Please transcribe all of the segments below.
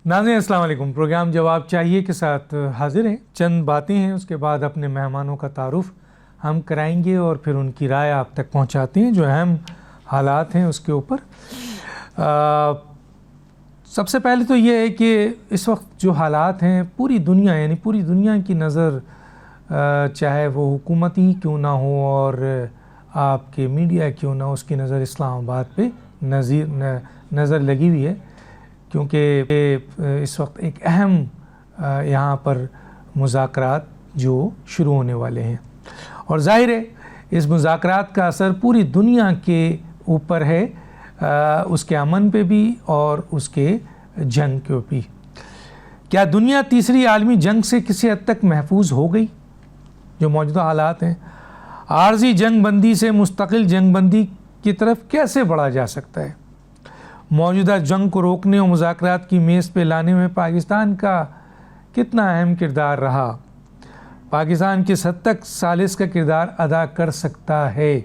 ناظرین السلام علیکم، پروگرام جواب چاہیے کے ساتھ حاضر ہیں۔ چند باتیں ہیں، اس کے بعد اپنے مہمانوں کا تعارف ہم کرائیں گے اور پھر ان کی رائے آپ تک پہنچاتے ہیں جو اہم حالات ہیں اس کے اوپر۔ سب سے پہلے تو یہ ہے کہ اس وقت جو حالات ہیں پوری دنیا، یعنی پوری دنیا کی نظر، چاہے وہ حکومتی کیوں نہ ہو اور آپ کے میڈیا کیوں نہ ہو، اس کی نظر اسلام آباد پہ نظر لگی ہوئی ہے، کیونکہ اس وقت ایک اہم یہاں پر مذاکرات جو شروع ہونے والے ہیں، اور ظاہر ہے اس مذاکرات کا اثر پوری دنیا کے اوپر ہے، اس کے امن پہ بھی اور اس کے جنگ کے بھی۔ کیا دنیا تیسری عالمی جنگ سے کسی حد تک محفوظ ہو گئی؟ جو موجودہ حالات ہیں، عارضی جنگ بندی سے مستقل جنگ بندی کی طرف کیسے بڑھا جا سکتا ہے؟ موجودہ جنگ کو روکنے اور مذاکرات کی میز پہ لانے میں پاکستان کا کتنا اہم کردار رہا؟ پاکستان کس حد تک ثالث کا کردار ادا کر سکتا ہے؟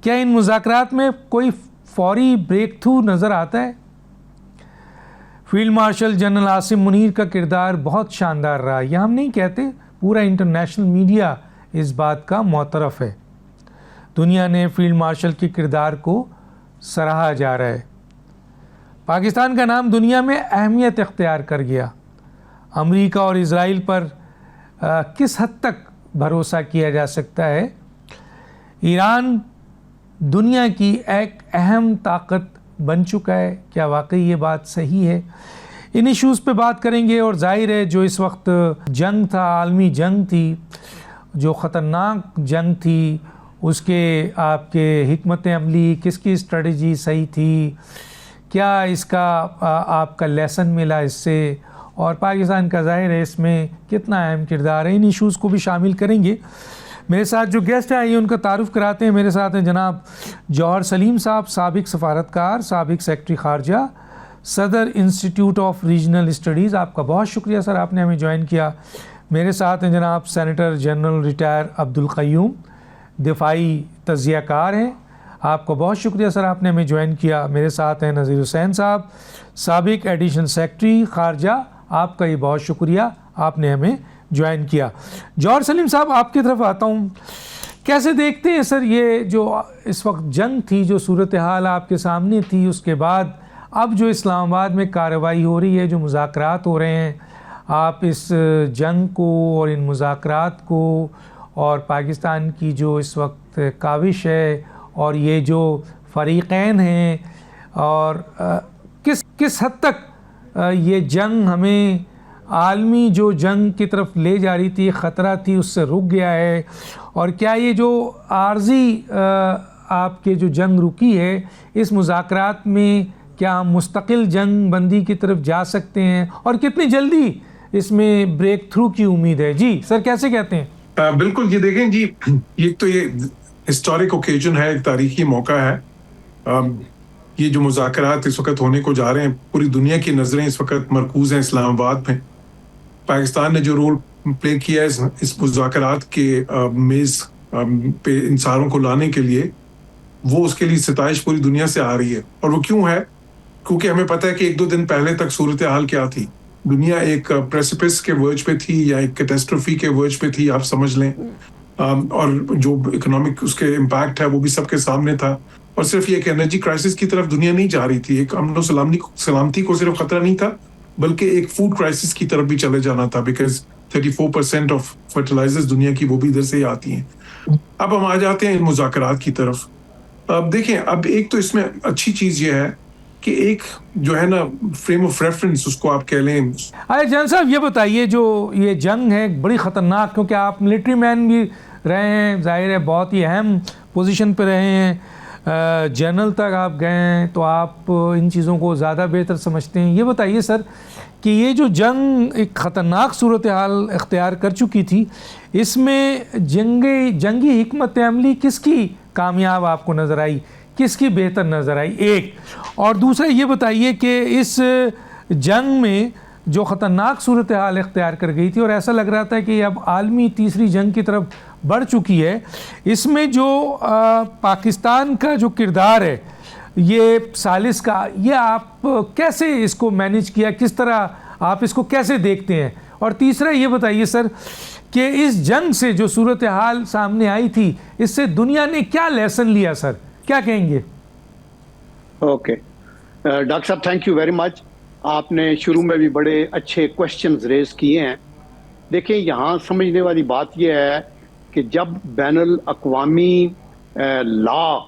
کیا ان مذاکرات میں کوئی فوری بریک تھرو نظر آتا ہے؟ Field marshal general Asim Munir کا کردار بہت شاندار رہا، یہ ہم نہیں کہتے، پورا انٹرنیشنل میڈیا اس بات کا معترف ہے۔ دنیا نے فیلڈ مارشل کے کردار کو سراہا جا رہا ہے۔ پاکستان کا نام دنیا میں اہمیت اختیار کر گیا۔ امریکہ اور اسرائیل پر کس حد تک بھروسہ کیا جا سکتا ہے؟ ایران دنیا کی ایک اہم طاقت بن چکا ہے، کیا واقعی یہ بات صحیح ہے؟ ان ایشوز پہ بات کریں گے، اور ظاہر ہے جو اس وقت جنگ تھا، عالمی جنگ تھی، جو خطرناک جنگ تھی، اس کے آپ کے حکمت عملی، کس کی اسٹریٹجی صحیح تھی، کیا اس کا آپ کا لیسن ملا اس سے، اور پاکستان کا ظاہر ہے اس میں کتنا اہم کردار ہے، ان ایشوز کو بھی شامل کریں گے۔ میرے ساتھ جو گیسٹ ہیں آئیے ان کا تعارف کراتے ہیں۔ میرے ساتھ ہیں جناب جوہر سلیم صاحب، سابق سفارتکار، سابق سیکرٹری خارجہ، صدر انسٹیٹیوٹ آف ریجنل اسٹڈیز۔ آپ کا بہت شکریہ سر، آپ نے ہمیں جوائن کیا۔ میرے ساتھ ہیں جناب سینیٹر جنرل ریٹائر عبدالقیوم، دفاعی تجزیہ کار ہیں۔ آپ کو بہت شکریہ سر، آپ نے ہمیں جوائن کیا۔ میرے ساتھ ہیں نذیر حسین صاحب، سابق ایڈیشنل سیکرٹری خارجہ، آپ کا یہ بہت شکریہ، آپ نے ہمیں جوائن کیا۔ جوہر سلیم صاحب آپ کی طرف آتا ہوں، کیسے دیکھتے ہیں سر یہ جو اس وقت جنگ تھی، جو صورتحال آپ کے سامنے تھی، اس کے بعد اب جو اسلام آباد میں کارروائی ہو رہی ہے، جو مذاکرات ہو رہے ہیں، آپ اس جنگ کو اور ان مذاکرات کو اور پاکستان کی جو اس وقت کاوش ہے اور یہ جو فریقین ہیں، اور کس حد تک یہ جنگ ہمیں عالمی جو جنگ کی طرف لے جا رہی تھی، خطرہ تھی، اس سے رک گیا ہے، اور کیا یہ جو عارضی آپ کے جو جنگ رکی ہے، اس مذاکرات میں کیا ہم مستقل جنگ بندی کی طرف جا سکتے ہیں، اور کتنی جلدی اس میں بریک تھرو کی امید ہے؟ جی سر، کیسے کہتے ہیں؟ بالکل جی، دیکھیں جی، ایک تو یہ ہسٹورک اوکیجن ہے، ایک تاریخی موقع ہے۔ یہ جو مذاکرات اس وقت ہونے کو جا رہے ہیں، پوری دنیا کی نظریں اس وقت مرکوز ہیں اسلام آباد میں۔ پاکستان نے جو رول پلے کیا ہے اس مذاکرات کے میز پہ انصاروں کو لانے کے لیے، وہ اس کے لیے ستائش پوری دنیا سے آ رہی ہے۔ اور وہ کیوں ہے؟ کیونکہ ہمیں پتہ ہے کہ 1-2 دن پہلے تک صورتحال کیا تھی۔ دنیا ایک پریسپس کے ورج پہ تھی، یا ایک کیٹاسٹروفی کے ورج پہ تھی، آپ سمجھ لیں، اور جو اکنامک اس کے امپیکٹ ہے وہ بھی سب کے سامنے تھا۔ اور صرف یہ ایک انرجی کرائسس کی طرف دنیا نہیں جا رہی تھی، ایک امن و سلامتی کو صرف خطرہ نہیں تھا، بلکہ ایک فوڈ کرائسس کی طرف بھی چلے جانا تھا، بیکاز 34% آف فرٹیلائزرز دنیا کی وہ بھی ادھر سے ہی آتی ہیں۔ اب ہم آ جاتے ہیں مذاکرات کی طرف۔ اب دیکھیں، اب ایک تو اس میں اچھی چیز یہ ہے کہ ایک جو ہے نا فریم آف ریفرنس، اس کو آپ کہہ لیں۔ جان صاحب یہ بتائیے، جو یہ جنگ ہے بڑی خطرناک، کیونکہ آپ ملٹری مین بھی رہے ہیں، ظاہر ہے بہت ہی اہم پوزیشن پہ رہے ہیں، جنرل تک آپ گئے ہیں، تو آپ ان چیزوں کو زیادہ بہتر سمجھتے ہیں۔ یہ بتائیے سر کہ یہ جو جنگ ایک خطرناک صورتحال اختیار کر چکی تھی، اس میں جنگی حکمت عملی کس کی کامیاب آپ کو نظر آئی، کس کی بہتر نظر آئی؟ ایک اور دوسرا یہ بتائیے کہ اس جنگ میں جو خطرناک صورتحال اختیار کر گئی تھی، اور ایسا لگ رہا تھا کہ اب عالمی تیسری جنگ کی طرف بڑھ چکی ہے، اس میں جو پاکستان کا جو کردار ہے، یہ ثالث کا، یہ آپ کیسے اس کو مینیج کیا، کس طرح آپ اس کو کیسے دیکھتے ہیں؟ اور تیسرا یہ بتائیے سر کہ اس جنگ سے جو صورتحال سامنے آئی تھی، اس سے دنیا نے کیا لیسن لیا سر، کیا کہیں گے؟ اوکے ڈاکٹر صاحب، تھینک یو ویری مچ. آپ نے شروع میں بھی بڑے اچھے کوشچنز ریز کیے ہیں. دیکھیں، یہاں سمجھنے والی بات یہ ہے کہ جب بین الاقوامی لا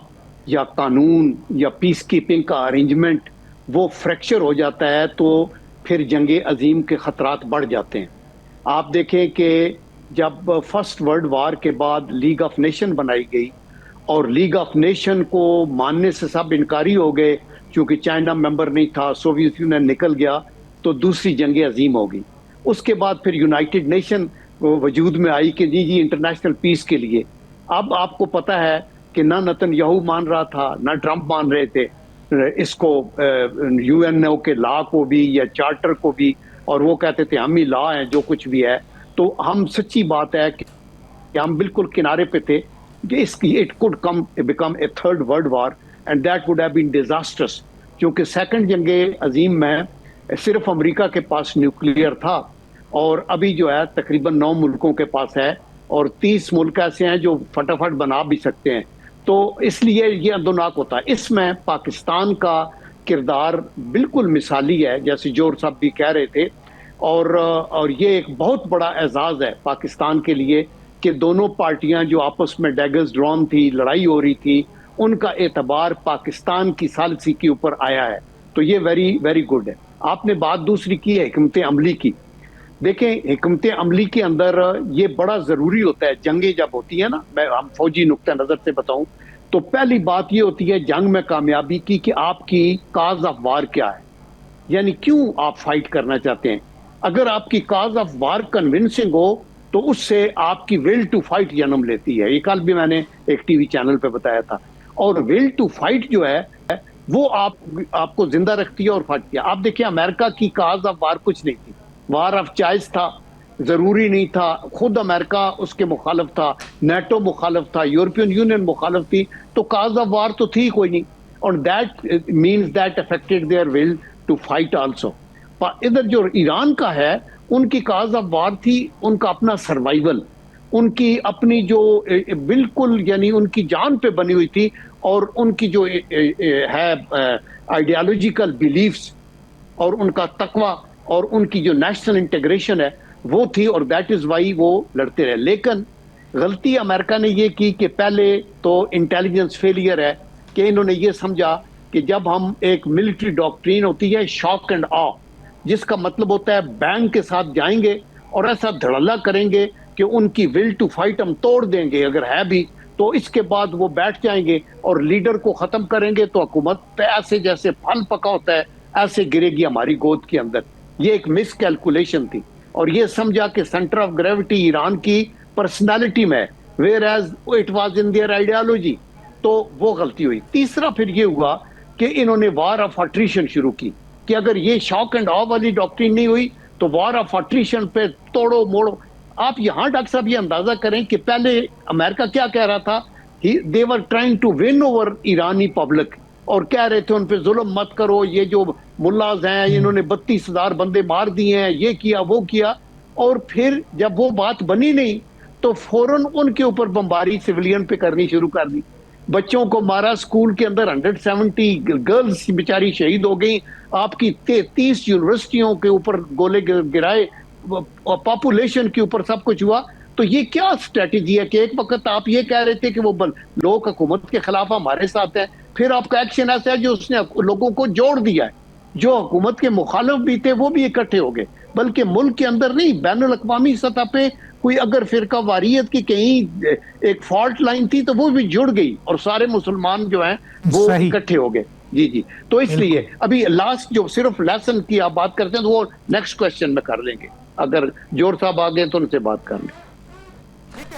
یا قانون یا پیس کیپنگ کا ارینجمنٹ وہ فریکچر ہو جاتا ہے تو پھر جنگ عظیم کے خطرات بڑھ جاتے ہیں. آپ دیکھیں کہ جب فرسٹ ورلڈ وار کے بعد لیگ آف نیشن بنائی گئی اور لیگ آف نیشن کو ماننے سے سب انکاری ہو گئے کیونکہ چائنا ممبر نہیں تھا، سوویت یونین نکل گیا، تو دوسری جنگ عظیم ہو گئی. اس کے بعد پھر یونائٹڈ نیشن وجود میں آئی کہ جی انٹرنیشنل پیس کے لیے. اب آپ کو پتہ ہے کہ نہ نتن یاہو مان رہا تھا نہ ٹرمپ مان رہے تھے اس کو، یو این او کے لا کو بھی یا چارٹر کو بھی، اور وہ کہتے تھے ہم ہی لا ہیں جو کچھ بھی ہے. تو ہم سچی بات ہے کہ ہم بالکل کنارے پہ تھے کہ it could come become a third world war and that would have been disastrous. کیونکہ سیکنڈ جنگ عظیم میں صرف امریکہ کے پاس نیوکلیئر تھا اور ابھی جو ہے تقریباً 9 ملکوں کے پاس ہے اور 30 ملک ایسے ہیں جو فٹافٹ بنا بھی سکتے ہیں. تو اس لیے یہ اندوناک ہوتا ہے. اس میں پاکستان کا کردار بالکل مثالی ہے، جیسے جوہر صاحب بھی کہہ رہے تھے، اور یہ ایک بہت بڑا اعزاز ہے پاکستان کے لیے کہ دونوں پارٹیاں جو آپس میں ڈیگرز ڈرون تھی، لڑائی ہو رہی تھی، ان کا اعتبار پاکستان کی ثالثی کے اوپر آیا ہے. تو یہ ویری ویری گڈ ہے. آپ نے بات دوسری کی ہے حکمت عملی کی. دیکھیں، حکمت عملی کے اندر یہ بڑا ضروری ہوتا ہے. جنگیں جب ہوتی ہیں نا، میں ہم فوجی نقطہ نظر سے بتاؤں تو پہلی بات یہ ہوتی ہے جنگ میں کامیابی کی کہ آپ کی کاز آف وار کیا ہے، یعنی کیوں آپ فائٹ کرنا چاہتے ہیں. اگر آپ کی کاز آف وار کنونسنگ ہو تو اس سے آپ کی ول ٹو فائٹ جنم لیتی ہے. یہ کل بھی میں نے ایک ٹی وی چینل پہ بتایا تھا. اور ول ٹو فائٹ جو ہے وہ آپ کو زندہ رکھتی ہے اور فائٹ کیا. آپ دیکھیں، امریکہ کی کاز آف وار کچھ نہیں تھی، وار آف چوائس تھا، ضروری نہیں تھا. خود امریکہ اس کے مخالف تھا، نیٹو مخالف تھا، یورپین یونین مخالف تھی، تو کاز آف وار تو تھی کوئی نہیں. اور that means that affected their will to fight also. ادھر جو ایران کا ہے، ان کی کاز آف وار تھی ان کا اپنا سروائیول، ان کی اپنی جو بالکل یعنی ان کی جان پہ بنی ہوئی تھی، اور ان کی جو ہے آئیڈیالوجیکل بیلیفز اور ان کا تقوی اور ان کی جو نیشنل انٹیگریشن ہے وہ تھی، اور دیٹ از وائی وہ لڑتے رہے. لیکن غلطی امریکہ نے یہ کی کہ پہلے تو انٹیلیجنس فیلئر ہے کہ انہوں نے یہ سمجھا کہ جب ہم ایک ملٹری ڈاکٹرین ہوتی ہے شاک اینڈ آ، جس کا مطلب ہوتا ہے بینگ کے ساتھ جائیں گے اور ایسا دھڑلہ کریں گے کہ ان کی ول ٹو فائٹ ہم توڑ دیں گے اگر ہے بھی، تو اس کے بعد وہ بیٹھ جائیں گے اور لیڈر کو ختم کریں گے تو حکومت ایسے جیسے پھل پکا ہوتا ہے ایسے گرے گی ہماری گود کے اندر. یہ ایک مس کیلکولیشن تھی، اور یہ سمجھا کہ سینٹر آف گریوٹی ایران کی پرسنالٹی میں whereas it was in their ideology, تو وہ غلطی ہوئی. تیسرا پھر یہ ہوا کہ انہوں نے وار آف اٹریشن شروع کی کہ اگر یہ شاک اینڈ آ والی ڈاکٹرین نہیں ہوئی تو وار آف اٹریشن پہ توڑو موڑو. آپ یہاں ڈاکٹر صاحب یہ اندازہ کریں کہ پہلے امریکہ کیا کہہ رہا تھا، they were trying to win over ایرانی پبلک، اور کہہ رہے تھے ان پہ ظلم مت کرو، یہ جو ملاز ہیں انہوں نے 32,000 بندے مار دیے ہیں، یہ کیا وہ کیا. اور پھر جب وہ بات بنی نہیں تو فوراً ان کے اوپر بمباری سویلین پہ کرنی شروع کر دی. بچوں کو مارا، اسکول کے اندر 170 گرلز بیچاری شہید ہو گئی، آپ کی 30 یونیورسٹیوں کے اوپر گولے گرائے، پاپولیشن کے اوپر سب کچھ ہوا. تو یہ کیا اسٹریٹجی ہے کہ ایک وقت آپ یہ کہہ رہے تھے کہ وہ لوگ حکومت کے خلاف ہمارے ساتھ ہیں، پھر آپ کا ایکشن ایسا ہے جو اس نے لوگوں کو جوڑ دیا ہے. جو حکومت کے مخالف بھی تھے وہ بھی اکٹھے ہو گئے، بلکہ ملک کے اندر نہیں، بین الاقوامی سطح پہ کوئی اگر فرقہ واریت کی کہیں ایک فالٹ لائن تھی تو وہ بھی جڑ گئی اور سارے مسلمان جو ہیں وہ اکٹھے ہو گئے. جی تو اس لیے ابھی لاسٹ جو صرف لیسن کی آپ بات کرتے ہیں تو وہ نیکسٹ کوشچن میں کر لیں گے، اگر جوہر صاحب آگے تو ان سے بات کر لیں.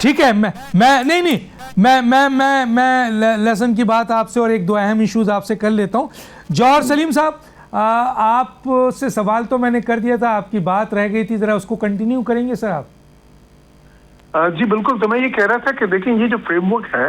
ٹھیک ہے، میں لیسن کی بات آپ سے اور ایک دو اہم ایشوز آپ سے کر لیتا ہوں. جوہر سلیم صاحب، آپ سے سوال تو میں نے کر دیا تھا، آپ کی بات رہ گئی تھی، ذرا اس کو کنٹینیو کریں گے سر آپ؟ جی بالکل. تو میں یہ کہہ رہا تھا کہ دیکھیں یہ جو فریم ورک ہے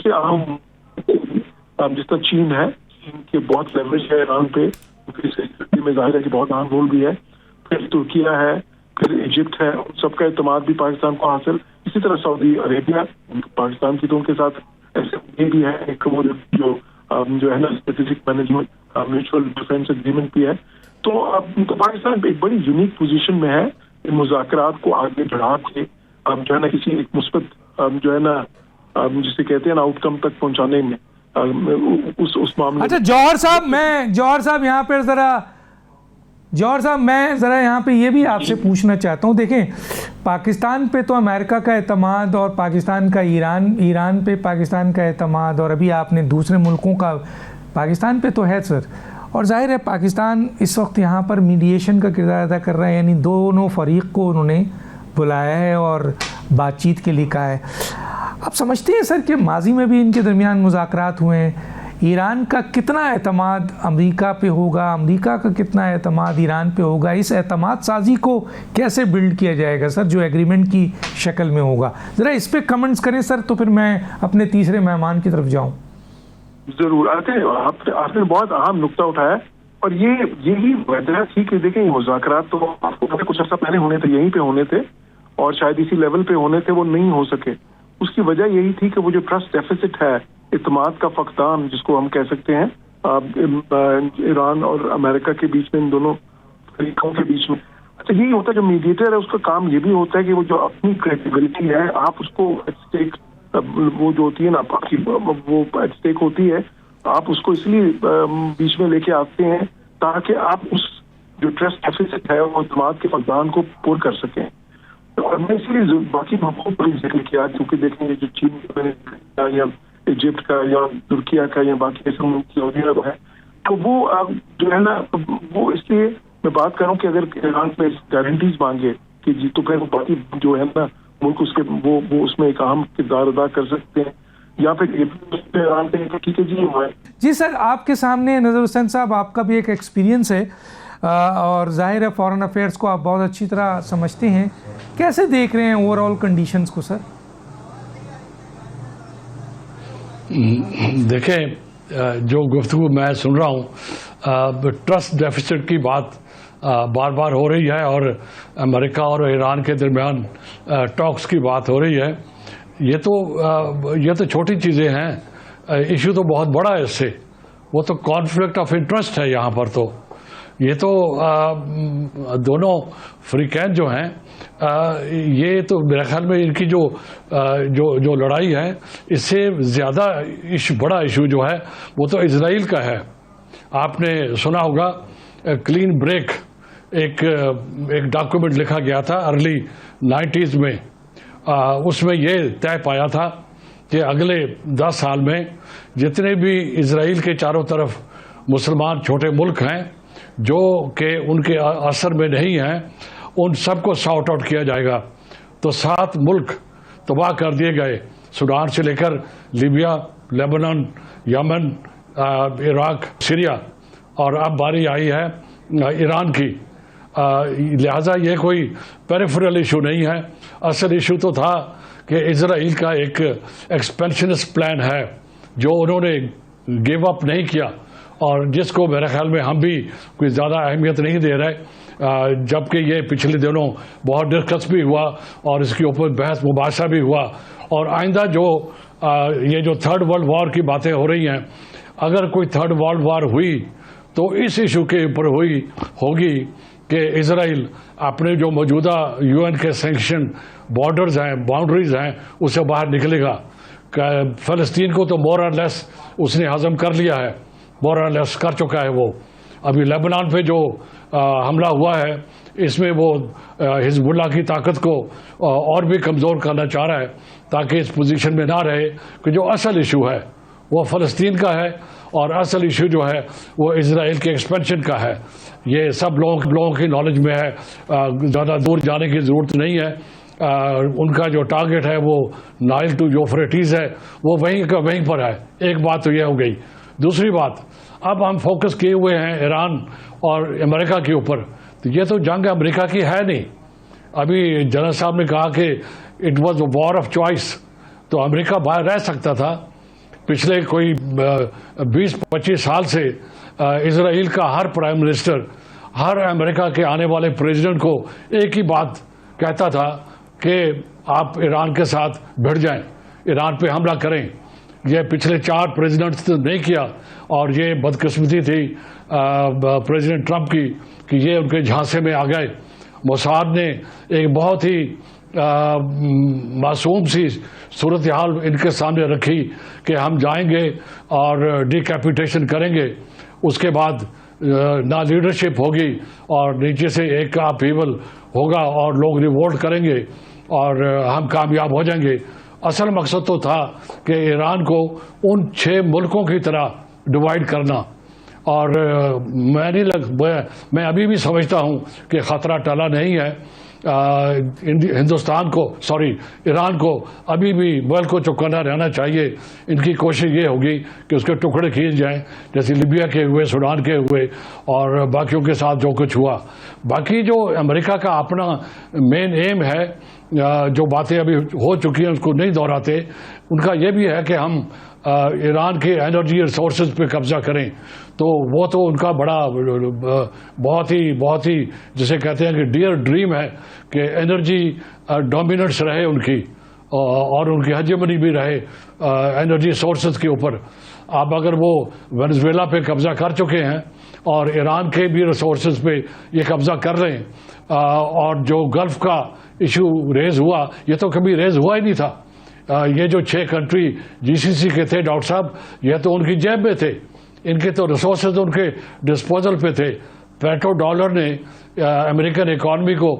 سب سے اہم جس طرح چین ہے، چین کے بہت لیوریج ہے ایران پہ، میں ظاہر ہے کہ بہت اہم رول بھی ہے. پھر ترکیہ ہے، پھر ایجپٹ ہے، ان سب کا اعتماد بھی پاکستان کو حاصل. اسی طرح سعودی عربیہ پاکستان کی تو ان کے ساتھ ایسے بھی ہے ایک وہ جو ہے نا strategic management mutual defence agreement بھی ہے. تو پاکستان ایک بڑی یونیک پوزیشن میں ہے ان مذاکرات کو آگے بڑھا کے جو ہے نا کسی ایک مثبت جو ہے نا جسے کہتے ہیں نا آؤٹ کم تک پہنچانے میں اس معاملے. اچھا جوہر صاحب یہاں پہ میں ذرا یہاں پہ یہ بھی آپ سے پوچھنا چاہتا ہوں. دیکھیں پاکستان پہ تو امریکہ کا اعتماد اور پاکستان کا ایران پہ پاکستان کا اعتماد، اور ابھی آپ نے دوسرے ملکوں کا پاکستان پہ تو ہے سر. اور ظاہر ہے پاکستان اس وقت یہاں پر میڈیشن کا کردار ادا کر رہا ہے، یعنی دونوں فریق کو انہوں نے بلایا ہے اور بات چیت کے لیے کہا ہے. آپ سمجھتے ہیں سر کہ ماضی میں بھی ان کے درمیان مذاکرات ہوئے ہیں؟ ایران کا کتنا اعتماد امریکہ پہ ہوگا، امریکہ کا کتنا اعتماد ایران پہ ہوگا؟ اس اعتماد سازی کو کیسے بلڈ کیا جائے گا سر جو ایگریمنٹ کی شکل میں ہوگا؟ ذرا اس پہ کمنٹس کریں سر، تو پھر میں اپنے تیسرے مہمان کی طرف جاؤں. ضرور. آپ نے بہت اہم نقطہ اٹھایا، اور یہی وجہ تھی کہ دیکھیں مذاکرات تو کچھ عرصہ پہلے ہونے تھے، یہیں پہ ہونے تھے، اور شاید اسی لیول پہ ہونے تھے، وہ نہیں ہو سکے. اس کی وجہ یہی تھی کہ وہ جو ٹرسٹ ڈیفیسٹ ہے، اعتماد کا فقدان جس کو ہم کہہ سکتے ہیں ایران اور امریکہ کے بیچ میں، ان دونوں فریقوں کے بیچ میں. اچھا یہی ہوتا ہے جو میڈیٹر ہے، اس کا کام یہ بھی ہوتا ہے کہ وہ جو اپنی کریڈیبلٹی ہے آپ اس کو ایٹ اسٹیک، وہ جو ہوتی ہے نا آپ کی وہ ایٹ اسٹیک ہوتی ہے، آپ اس کو اس لیے بیچ میں لے کے آتے ہیں تاکہ آپ اس جو ٹرسٹ ڈیفیسٹ ہے وہ اعتماد کے فقدان کو پور کر سکیں. اور میں اس لیے باقی ملکوں پر ذکر کیا کیونکہ دیکھیں گے جو چین یا ایجپٹ کا یا ترکیہ کا یا باقی ایسے ملک سعودی عرب ہے، تو وہ جو ہے نا وہ اس لیے میں بات کروں کہ اگر ایران پہ گارنٹیز مانگے کہ جی تو پھر وہ باقی جو ہے نا ملک اس کے وہ اس میں ایک اہم کردار ادا کر سکتے ہیں، یا پھر ایران پہ ٹھیک ہے جی. جی سر آپ کے سامنے نظر حسین صاحب آپ کا بھی ایک ایکسپیرینس ہے اور ظاہر ہے فارن افیئرس کو آپ بہت اچھی طرح سمجھتے ہیں، کیسے دیکھ رہے ہیں اوور آل کنڈیشنز کو سر؟ دیکھیں جو گفتگو میں سن رہا ہوں، ٹرسٹ ڈیفیسٹ کی بات بار بار ہو رہی ہے اور امریکہ اور ایران کے درمیان ٹاکس کی بات ہو رہی ہے. یہ تو چھوٹی چیزیں ہیں، ایشو تو بہت بڑا ہے. اس سے وہ تو کانفلکٹ آف انٹرسٹ ہے یہاں پر. تو یہ تو دونوں فریقین جو ہیں یہ تو میرے خیال میں ان کی جو لڑائی ہے اس سے زیادہ بڑا ایشو جو ہے وہ تو اسرائیل کا ہے. آپ نے سنا ہوگا کلین بریک ایک ڈاکومنٹ لکھا گیا تھا ارلی 90s میں. اس میں یہ طے پایا تھا کہ اگلے 10 سال میں جتنے بھی اسرائیل کے چاروں طرف مسلمان چھوٹے ملک ہیں جو کہ ان کے اثر میں نہیں ہیں ان سب کو سارٹ آؤٹ کیا جائے گا. تو 7 ملک تباہ کر دیے گئے، سوڈان سے لے کر لیبیا، لیبنان، یمن، عراق، سیریا، اور اب باری آئی ہے ایران کی. لہٰذا یہ کوئی پیریفرل ایشو نہیں ہے. اصل ایشو تو تھا کہ اسرائیل کا ایک ایکسپینشنسٹ پلان ہے جو انہوں نے گیو اپ نہیں کیا، اور جس کو میرے خیال میں ہم بھی کوئی زیادہ اہمیت نہیں دے رہے، جبکہ یہ پچھلے دنوں بہت ڈسکس بھی ہوا اور اس کے اوپر بحث مباحثہ بھی ہوا. اور آئندہ یہ جو تھرڈ ورلڈ وار کی باتیں ہو رہی ہیں، اگر کوئی تھرڈ ورلڈ وار ہوئی تو اس ایشو کے اوپر ہوگی کہ اسرائیل اپنے جو موجودہ UN کے سینکشن بارڈرز ہیں، باؤنڈریز ہیں، اس سے باہر نکلے گا. فلسطین کو تو مور اور لیس اس نے ہضم کر لیا ہے، مور اور لیس کر چکا ہے. وہ ابھی لیبنان پہ جو حملہ ہوا ہے اس میں وہ حزب اللہ کی طاقت کو اور بھی کمزور کرنا چاہ رہا ہے تاکہ اس پوزیشن میں نہ رہے کہ جو اصل ایشو ہے وہ فلسطین کا ہے اور اصل ایشو جو ہے وہ اسرائیل کے ایکسپینشن کا ہے. یہ سب لوگوں کی نالج میں ہے، زیادہ دور جانے کی ضرورت نہیں ہے. ان کا جو ٹارگٹ ہے وہ نائل ٹو یوفریٹیز ہے، وہ وہیں پر ہے. ایک بات تو یہ ہو گئی. دوسری بات، اب ہم فوکس کیے ہوئے ہیں ایران اور امریکہ کے اوپر، تو یہ تو جنگ امریکہ کی ہے نہیں. ابھی جنرل صاحب نے کہا کہ it was a war of choice, تو امریکہ باہر رہ سکتا تھا پچھلے کوئی 20-25 سال سے اسرائیل کا ہر پرائم منسٹر ہر امریکہ کے آنے والے پریزیڈنٹ کو ایک ہی بات کہتا تھا کہ آپ ایران کے ساتھ بھڑ جائیں، ایران پہ حملہ کریں. یہ پچھلے 4 پریزیڈنٹس نے نہیں کیا، اور یہ بدقسمتی تھی پریزیڈنٹ ٹرمپ کی کہ یہ ان کے جھانسے میں آ گئے. موساد نے ایک بہت ہی معصوم سی صورتحال ان کے سامنے رکھی کہ ہم جائیں گے اور ڈیکیپیٹیشن کریں گے، اس کے بعد نہ لیڈرشپ ہوگی اور نیچے سے ایک اپہیول ہوگا اور لوگ ریوولٹ کریں گے اور ہم کامیاب ہو جائیں گے. اصل مقصد تو تھا کہ ایران کو ان 6 ملکوں کی طرح ڈیوائیڈ کرنا، اور میں ابھی بھی سمجھتا ہوں کہ خطرہ ٹلا نہیں ہے. ہندوستان کو ایران کو ابھی بھی ملک کو چوکنا رہنا چاہیے. ان کی کوشش یہ ہوگی کہ اس کے ٹکڑے کھینچ جائیں، جیسے لیبیا کے ہوئے، سوڈان کے ہوئے اور باقیوں کے ساتھ جو کچھ ہوا. باقی جو امریکہ کا اپنا مین ایم ہے، جو باتیں ابھی ہو چکی ہیں اس کو نہیں دہراتے. ان کا یہ بھی ہے کہ ہم ایران کے انرجی ریسورسز پہ قبضہ کریں. تو وہ تو ان کا بڑا بہت ہی جسے کہتے ہیں کہ ڈیئر ڈریم ہے کہ انرجی ڈومیننس رہے ان کی، اور ان کی ہیجمنی بھی رہے انرجی سورسز کے اوپر. اب اگر وہ وینزویلا پہ قبضہ کر چکے ہیں اور ایران کے بھی ریسورسز پہ یہ قبضہ کر رہے ہیں، اور جو گلف کا ایشو ریز ہوا، یہ تو کبھی ریز ہوا ہی نہیں تھا. یہ جو 6 کنٹری GCC کے تھے ڈاکٹر صاحب، یہ تو ان کی جیب میں تھے، ان کے تو ریسورسز ان کے ڈسپوزل پہ تھے. پیٹرو ڈالر نے امریکن اکانومی کو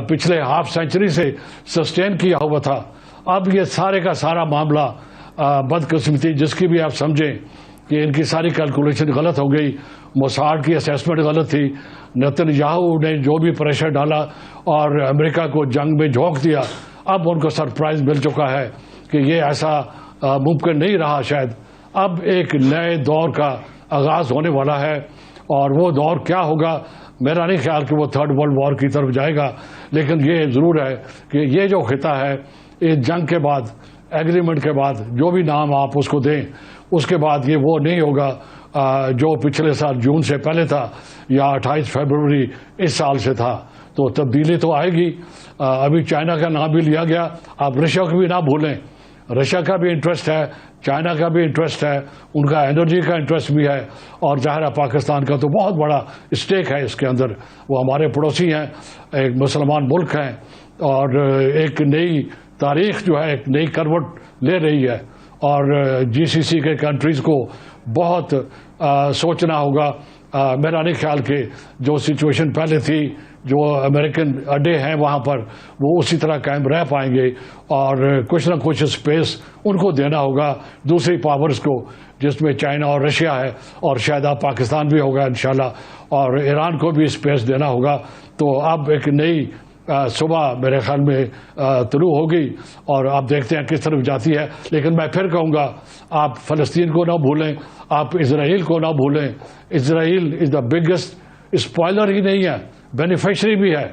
پچھلے ہاف سینچری سے سسٹین کیا ہوا تھا. اب یہ سارے کا سارا معاملہ بدقسمتی جس کی بھی آپ سمجھیں کہ ان کی ساری کیلکولیشن غلط ہو گئی. موساد کی اسیسمنٹ غلط تھی. نتن یاہو نے جو بھی پریشر ڈالا اور امریکہ کو جنگ میں جھونک دیا، اب ان کو سرپرائز مل چکا ہے کہ یہ ایسا ممکن نہیں رہا شاید. اب ایک نئے دور کا آغاز ہونے والا ہے، اور وہ دور کیا ہوگا میرا نہیں خیال کہ وہ 3rd ورلڈ وار کی طرف جائے گا. لیکن یہ ضرور ہے کہ یہ جو خطہ ہے، اس جنگ کے بعد، ایگریمنٹ کے بعد، جو بھی نام آپ اس کو دیں، اس کے بعد یہ وہ نہیں ہوگا جو پچھلے سال جون سے پہلے تھا یا 28 فروری اس سال سے تھا. تو تبدیلی تو آئے گی. ابھی چائنا کا نام بھی لیا گیا، آپ رشیا کو بھی نہ بھولیں. رشیا کا بھی انٹرسٹ ہے، چائنا کا بھی انٹرسٹ ہے، ان کا انرجی کا انٹرسٹ بھی ہے، اور ظاہر ہے پاکستان کا تو بہت بڑا اسٹیک ہے اس کے اندر. وہ ہمارے پڑوسی ہیں، ایک مسلمان ملک ہیں، اور ایک نئی تاریخ جو ہے ایک نئی کروٹ لے رہی ہے. اور GCC کے کنٹریز کو بہت سوچنا ہوگا. میرا نہیں خیال کہ جو سچویشن پہلے تھی، جو امریکن اڈے ہیں وہاں پر، وہ اسی طرح قائم رہ پائیں گے، اور کچھ نہ کچھ اسپیس ان کو دینا ہوگا دوسری پاورز کو، جس میں چائنا اور رشیا ہے، اور شاید اب پاکستان بھی ہوگا انشاءاللہ، اور ایران کو بھی اسپیس دینا ہوگا. تو اب ایک نئی صبح میرے خیال میں طلوع ہوگی، اور آپ دیکھتے ہیں کس طرف جاتی ہے. لیکن میں پھر کہوں گا، آپ فلسطین کو نہ بھولیں، آپ اسرائیل کو نہ بھولیں. اسرائیل از دا بگیسٹ اسپوائلر ہی نہیں ہے، بینیفیشری بھی ہے،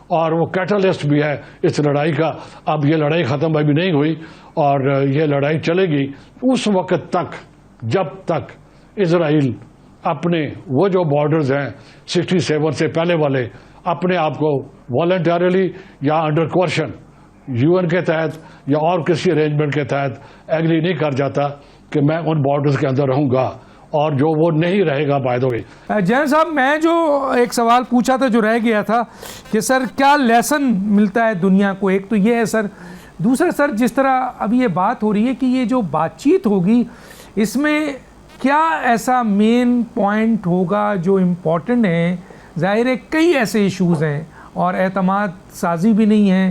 اور وہ کیٹلسٹ بھی ہے اس لڑائی کا. اب یہ لڑائی ختم ابھی نہیں ہوئی، اور یہ لڑائی چلے گی اس وقت تک جب تک اسرائیل اپنے وہ جو بارڈرز ہیں 67 سے پہلے والے، اپنے آپ کو والنٹریلی یا انڈر کوشن UN کے تحت یا اور کسی ارینجمنٹ کے تحت ایگری نہیں کر جاتا کہ میں ان بارڈرز کے اندر رہوں گا، اور جو وہ نہیں رہے گا. بائی دا وے جین صاحب، میں جو ایک سوال پوچھا تھا جو رہ گیا تھا کہ سر کیا لیسن ملتا ہے دنیا کو، ایک تو یہ ہے سر. دوسرا سر، جس طرح اب یہ بات ہو رہی ہے کہ یہ جو بات چیت ہوگی، اس میں کیا ایسا مین پوائنٹ ہوگا جو امپورٹنٹ ہے؟ ظاہر ہے کئی ایسے ایشوز ہیں اور اعتماد سازی بھی نہیں ہے.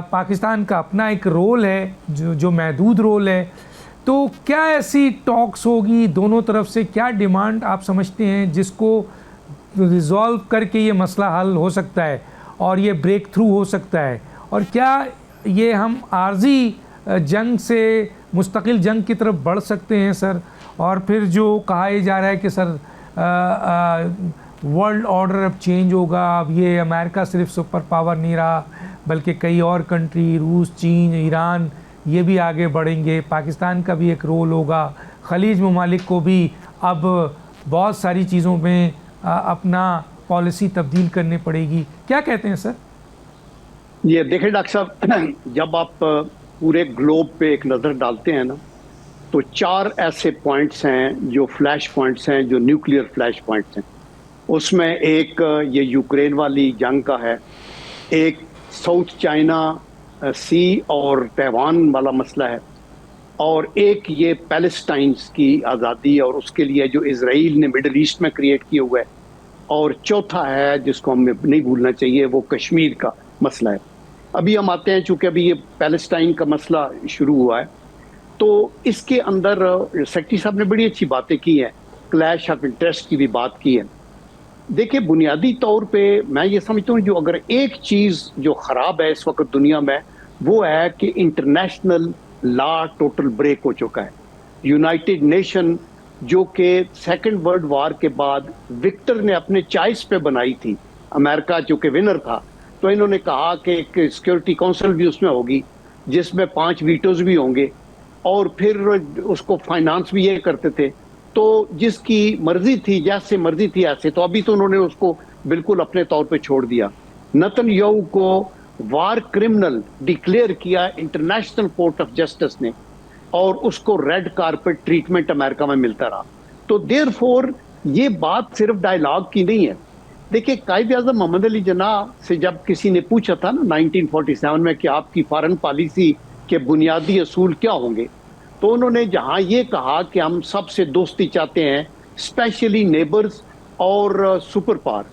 پاکستان کا اپنا ایک رول ہے جو محدود رول ہے. تو کیا ایسی ٹاکس ہوگی دونوں طرف سے؟ کیا ڈیمانڈ آپ سمجھتے ہیں جس کو ریزالو کر کے یہ مسئلہ حل ہو سکتا ہے اور یہ بریک تھرو ہو سکتا ہے؟ اور کیا یہ ہم عارضی جنگ سے مستقل جنگ کی طرف بڑھ سکتے ہیں سر؟ اور پھر جو کہا جا رہا ہے کہ سر ورلڈ آرڈر اب چینج ہوگا، اب یہ امریکہ صرف سپر پاور نہیں رہا بلکہ کئی اور کنٹری، روس، چین، ایران، یہ بھی آگے بڑھیں گے, پاکستان کا بھی ایک رول ہوگا, خلیج ممالک کو بھی اب بہت ساری چیزوں میں اپنا پالیسی تبدیل کرنی پڑے گی. کیا کہتے ہیں سر؟ یہ دیکھیں ڈاکٹر صاحب, جب آپ پورے گلوب پہ ایک نظر ڈالتے ہیں نا, تو 4 ایسے پوائنٹس ہیں جو فلیش پوائنٹس ہیں, جو نیوکلیئر فلیش پوائنٹس ہیں. اس میں ایک یہ یوکرین والی جنگ کا ہے, ایک ساؤتھ چائنا سی اور تیوان والا مسئلہ ہے, اور ایک یہ پیلسٹائنز کی آزادی اور اس کے لیے جو اسرائیل نے مڈل ایسٹ میں کریٹ کیا ہوا ہے, اور چوتھا ہے جس کو ہمیں نہیں بھولنا چاہیے, وہ کشمیر کا مسئلہ ہے. ابھی ہم آتے ہیں, چونکہ ابھی یہ پیلسٹائن کا مسئلہ شروع ہوا ہے, تو اس کے اندر سیکرٹری صاحب نے بڑی اچھی باتیں کی ہیں, کلیش آف انٹرسٹ کی بھی بات کی ہے. دیکھیں بنیادی طور پہ میں یہ سمجھتا ہوں جو اگر ایک چیز جو خراب ہے اس وقت دنیا میں, وہ ہے کہ انٹرنیشنل لا ٹوٹل بریک ہو چکا ہے. یونائٹڈ نیشن جو کہ سیکنڈ ورلڈ وار کے بعد وکٹر نے اپنے چوائس پہ بنائی تھی, امریکہ جو کہ ونر تھا, تو انہوں نے کہا کہ ایک سیکورٹی کونسل بھی اس میں ہوگی جس میں 5 ویٹوز بھی ہوں گے, اور پھر اس کو فائنانس بھی یہ کرتے تھے. تو جس کی مرضی تھی, جیسے مرضی تھی ایسے, تو ابھی تو انہوں نے اس کو بالکل اپنے طور پہ چھوڑ دیا. نتن یاہو کو وار کرمنل ڈکلیئر کیا انٹرنیشنل کورٹ آف جسٹس نے, اور اس کو ریڈ کارپٹ ٹریٹمنٹ امریکہ میں ملتا رہا. تو دیر فور یہ بات صرف ڈائیلاگ کی نہیں ہے. دیکھیں قائد اعظم محمد علی جناح سے جب کسی نے پوچھا تھا نا 1947 میں کہ آپ کی فارن پالیسی کے بنیادی اصول کیا ہوں گے, تو انہوں نے جہاں یہ کہا کہ ہم سب سے دوستی چاہتے ہیں, اسپیشلی نیبرز اور سپر پاور,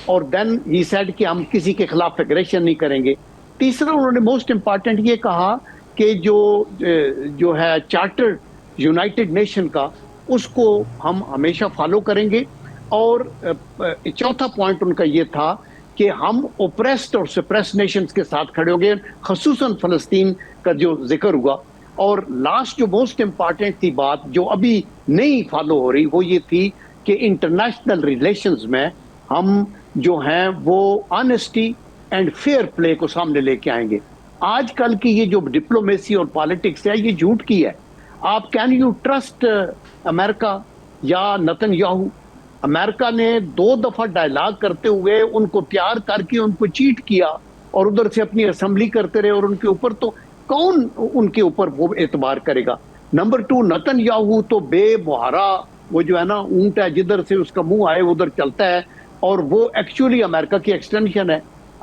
اور دین ہی سیڈ کہ ہم کسی کے خلاف ایگریشن نہیں کریں گے. تیسرا انہوں نے موسٹ امپارٹنٹ یہ کہا کہ جو ہے چارٹر یونائٹڈ نیشن کا, اس کو ہم ہمیشہ فالو کریں گے. اور چوتھا پوائنٹ ان کا یہ تھا کہ ہم اوپریسڈ اور سپریسڈ نیشنز کے ساتھ کھڑے ہوں گے, خصوصاً فلسطین کا جو ذکر ہوا. اور لاسٹ جو موسٹ امپارٹنٹ تھی بات جو ابھی نہیں فالو ہو رہی, وہ یہ تھی کہ انٹرنیشنل ریلیشنز میں ہم جو ہیں وہ آنیسٹی اینڈ فیئر پلے کو سامنے لے کے آئیں گے. آج کل کی یہ جو ڈپلومیسی اور پالیٹکس ہے, یہ جھوٹ کی ہے. آپ کین یو ٹرسٹ امریکہ یا نتن یاہو؟ امریکہ نے 2 دفعہ ڈائیلاگ کرتے ہوئے ان کو تیار کر کے ان کو چیٹ کیا, اور ادھر سے اپنی اسمبلی کرتے رہے, اور ان کے اوپر تو کون ان کے اوپر وہ اعتبار کرے گا؟ نمبر 2, نتن یاہو تو بے بہارا, وہ جو ہے نا اونٹ ہے, جدھر سے اس کا منہ آئے ادھر چلتا ہے, اور وہ ایکچولی امریکہ کی ایکسٹینشن ہے,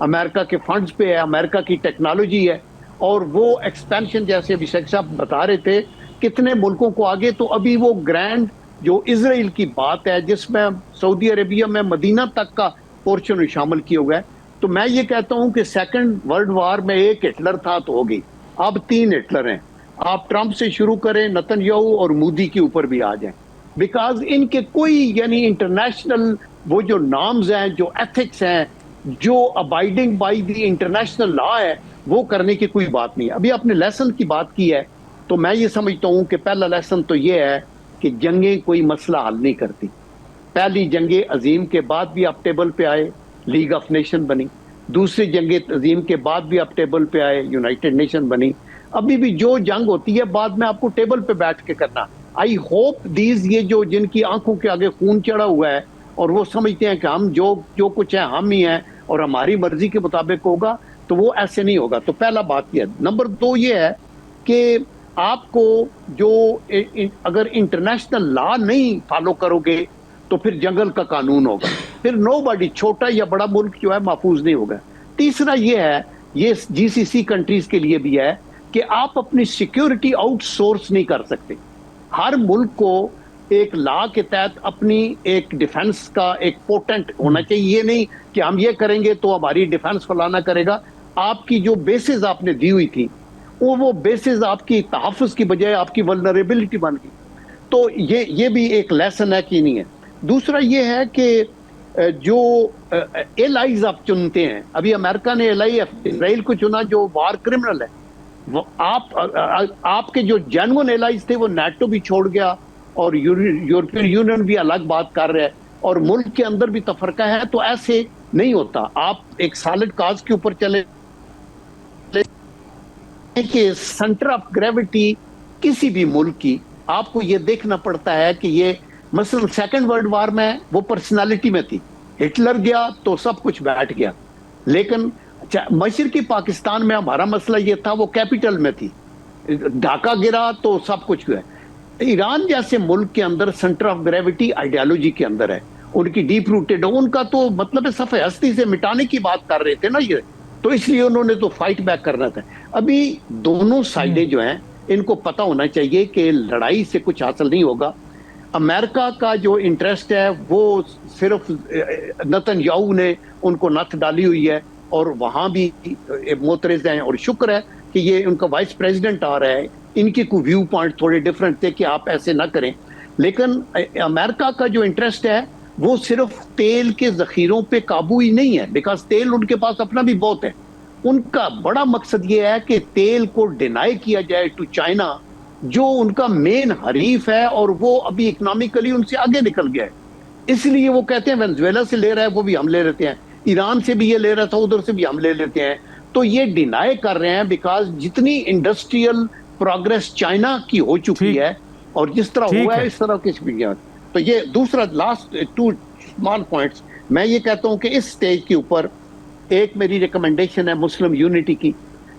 امریکہ کے فنڈز پہ ہے, امریکہ کی ٹیکنالوجی ہے. اور وہ ایکسپینشن جیسے ابھی شیخ صاحب بتا رہے تھے کتنے ملکوں کو آگے, تو ابھی وہ گرینڈ جو اسرائیل کی بات ہے جس میں سعودی عربیہ میں مدینہ تک کا پورشن شامل کیا ہوا ہے. تو میں یہ کہتا ہوں کہ سیکنڈ ورلڈ وار میں ایک ہٹلر تھا تو ہوگی, اب 3 ہٹلر ہیں. آپ ٹرمپ سے شروع کریں, نتن یاہو اور مودی کے اوپر بھی آ جائیں, بیکاز ان کے کوئی یعنی انٹرنیشنل وہ جو نارمز ہیں, جو ایتھکس ہیں, جو abiding by the international law ہے, وہ کرنے کی کوئی بات نہیں ہے. ابھی آپ نے لیسن کی بات کی ہے, تو میں یہ سمجھتا ہوں کہ پہلا لیسن تو یہ ہے کہ جنگیں کوئی مسئلہ حل نہیں کرتی. پہلی جنگ عظیم کے بعد بھی آپ ٹیبل پہ آئے, لیگ آف نیشن بنی. دوسری جنگ عظیم کے بعد بھی آپ ٹیبل پہ آئے, یونائٹڈ نیشن بنی. ابھی بھی جو جنگ ہوتی ہے بعد میں آپ کو ٹیبل پہ بیٹھ کے کرنا. آئی ہوپ دیز یہ جو جن کی آنکھوں کے آگے خون چڑھا ہوا ہے اور وہ سمجھتے ہیں کہ ہم جو کچھ ہے ہم ہی ہیں اور ہماری مرضی کے مطابق ہوگا, تو وہ ایسے نہیں ہوگا. تو پہلا بات یہ ہے. نمبر 2 یہ ہے کہ آپ کو جو اگر انٹرنیشنل لا نہیں فالو کرو گے تو پھر جنگل کا قانون ہوگا, پھر نو باڈی, چھوٹا یا بڑا ملک جو ہے محفوظ نہیں ہوگا. تیسرا یہ ہے, یہ GCC کنٹریز کے لیے بھی ہے کہ آپ اپنی سیکیورٹی آؤٹ سورس نہیں کر سکتے. ہر ملک کو ایک لا کے تحت اپنی ایک ڈیفنس کا ایک پوٹنٹ ہونا چاہیے. یہ نہیں کہ ہم یہ کریں گے تو ہماری ڈیفنس فلانا کرے گا. آپ کی جو بیسز آپ نے دی ہوئی تھی وہ بیسز آپ کی تحفظ کی بجائے آپ کی ولنریبلٹی بن گئی. تو یہ بھی ایک لیسن ہے کہ نہیں ہے. دوسرا یہ ہے کہ جو ایلائز آپ چنتے ہیں, ابھی امریکہ نے اسرائیل کو چنا جو وار کرمنل ہے. آپ کے جو جینون ایلائز تھے وہ نیٹو بھی چھوڑ گیا اور یورپین یونین بھی الگ بات کر رہا ہے, اور ملک کے اندر بھی تفرقہ ہے. تو ایسے نہیں ہوتا, آپ ایک سالڈ کاز کے اوپر چلے. کہ سینٹر آف گریوٹی کسی بھی ملک کی آپ کو یہ دیکھنا پڑتا ہے کہ یہ مثلا سیکنڈ ورلڈ وار میں وہ پرسنالٹی میں تھی، ہٹلر گیا تو سب کچھ بیٹھ گیا، لیکن مشرقی پاکستان میں ہمارا مسئلہ یہ تھا وہ کیپٹل میں تھی، ڈھاکہ گرا تو سب کچھ ہوا۔ ایران جیسے ملک کے اندر سینٹر آف گریوٹی آئیڈیالوجی کے اندر ہے، ان کی ڈیپ روٹیڈ، ان کا تو مطلب صفحہ ہستی سے مٹانے کی بات کر رہے تھے نا یہ، تو اس لیے انہوں نے تو فائٹ بیک کرنا تھا۔ ابھی دونوں سائڈیں جو ہیں ان کو پتہ ہونا چاہیے کہ لڑائی سے کچھ حاصل نہیں ہوگا۔ امریکہ کا جو انٹرسٹ ہے وہ صرف نتن یاہو نے ان کو نتھ ڈالی ہوئی ہے، اور وہاں بھی معترض ہیں، اور شکر ہے کہ یہ ان کا وائس پریزیڈنٹ آ رہا ہے، ان کی کوئی ویو پوائنٹ تھوڑے ڈیفرنٹ تھے کہ آپ ایسے نہ کریں، لیکن امریکہ کا جو انٹرسٹ ہے وہ صرف تیل کے ذخیروں پہ قابو ہی نہیں ہے، بیکاز تیل ان کے پاس اپنا بھی بہت ہے۔ ان کا بڑا مقصد یہ ہے کہ تیل کو ڈینائی کیا جائے ٹو چائنا، جو ان کا مین حریف ہے، اور وہ ابھی اکنامکلی ان سے آگے نکل گیا ہے۔ اس لیے وہ کہتے ہیں وینزویلا سے لے رہا ہے وہ بھی ہم لے لیتے ہیں، ایران سے بھی یہ لے رہا تھا ادھر سے بھی ہم لے لیتے ہیں، تو یہ ڈینائی کر رہے ہیں بیکاز جتنی انڈسٹریل پروگرس چائنا کی ہو چکی ہے اور جس طرح ہوا ہے اس طرح کسی بھی۔ تو یہ دوسرا لاسٹ 2 اسمال پوائنٹس میں یہ کہتا ہوں کہ اس سٹیج کے اوپر ایک میری ریکمنڈیشن ہے مسلم یونٹی کی،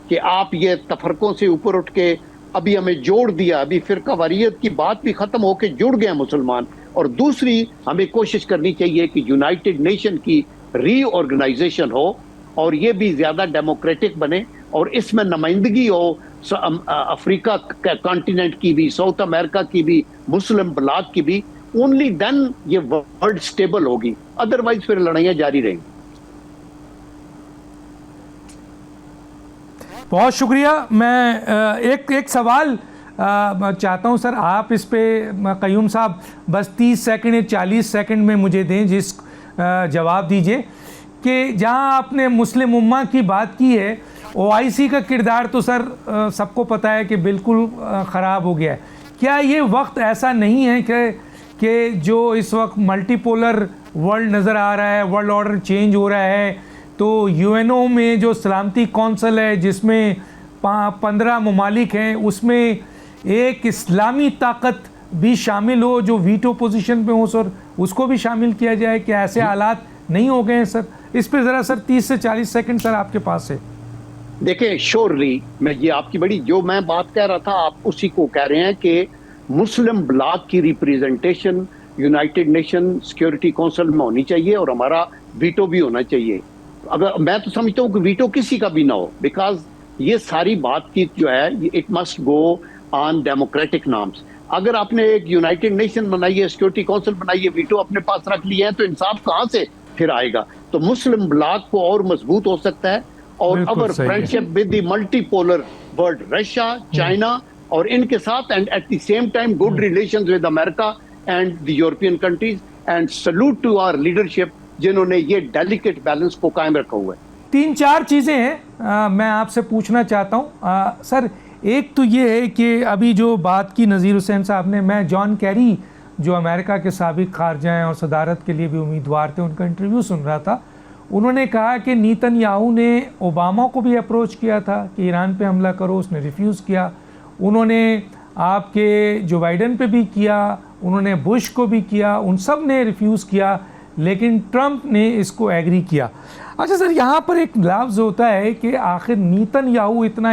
کہ آپ یہ تفرقوں سے اوپر اٹھ کے ابھی ہمیں جوڑ دیا، ابھی فرقہ واریت کی بات بھی ختم ہو کے جڑ گئے مسلمان، اور دوسری ہمیں کوشش کرنی چاہیے کہ یونائٹڈ نیشن کی ری آرگنائزیشن ہو، اور یہ بھی زیادہ ڈیموکریٹک بنے، اور اس میں نمائندگی ہو افریقہ کانٹیننٹ کی بھی، ساؤتھ امریکہ کی بھی، مسلم بلاک کی بھی، اونلی دین یہ ورلڈ سٹیبل ہوگی، ادروائز پھر لڑائیاں جاری رہیں گی۔ بہت شکریہ۔ میں ایک سوال چاہتا ہوں سر، آپ اس پہ قیوم صاحب بس 30 سیکنڈ یا 40 سیکنڈ میں مجھے دیں، جس جواب دیجئے کہ جہاں آپ نے مسلم امہ کی بات کی ہے، OIC کا کردار تو سر سب کو پتہ ہے کہ بالکل خراب ہو گیا ہے۔ کیا یہ وقت ایسا نہیں ہے کہ جو اس وقت ملٹی پولر ورلڈ نظر آ رہا ہے، ورلڈ آرڈر چینج ہو رہا ہے، تو UN میں جو سلامتی کونسل ہے جس میں 15 ممالک ہیں، اس میں ایک اسلامی طاقت بھی شامل ہو جو ویٹو پوزیشن پہ ہو سر، اس کو بھی شامل کیا جائے؟ کہ ایسے حالات نہیں ہو گئے ہیں سر؟ اس پہ ذرا سر 30 سے 40 سیکنڈ سر آپ کے پاس ہے۔ دیکھیں شورلی میں یہ آپ کی بڑی جو میں بات کہہ رہا تھا آپ اسی کو کہہ رہے ہیں کہ مسلم بلاک کی representation United nation security council میں ہونی چاہیے، اور ہمارا ویٹو بھی ہونا چاہیے۔ اگر میں تو سمجھتا ہوں کہ ویٹو کسی کا بھی نہ ہو، بیکاز یہ ساری بات چیت جو ہے it must go on democratic norms. اگر آپ نے ایک یونائٹڈ نیشن بنائی ہے، سیکیورٹی کونسل بنائی ہے، ویٹو اپنے پاس رکھ لیا ہے، تو انصاف کہاں سے پھر آئے گا؟ تو مسلم بلاک کو اور مضبوط ہو سکتا ہے، اور اور friendship with the multipolar world, Russia, China, اور ان کے ساتھ، and at the same time good relations with America and the European countries, and salute to our leadership جنہوں نے یہ ڈیلیکیٹ بیلنس کو قائم رکھا ہوا ہے۔ 3-4 چیزیں ہیں میں آپ سے پوچھنا چاہتا ہوں سر۔ ایک تو یہ ہے کہ ابھی جو بات کی نذیر حسین صاحب نے، میں جان کیری جو امریکہ کے سابق خارجہ ہیں اور صدارت کے لیے بھی امیدوار تھے، ان کا انٹرویو سن رہا تھا، انہوں نے کہا کہ نیتن یاہو نے اوباما کو بھی اپروچ کیا تھا کہ ایران پہ حملہ کرو، اس نے ریفیوز کیا، انہوں نے آپ کے جو بائیڈن پہ بھی کیا، انہوں نے بش کو بھی کیا، ان سب نے ریفیوز کیا، لیکن ٹرمپ نے اس کو ایگری کیا۔ اچھا سر، یہاں پر ایک لفظ ہوتا ہے کہ آخر نیتن یاہو اتنا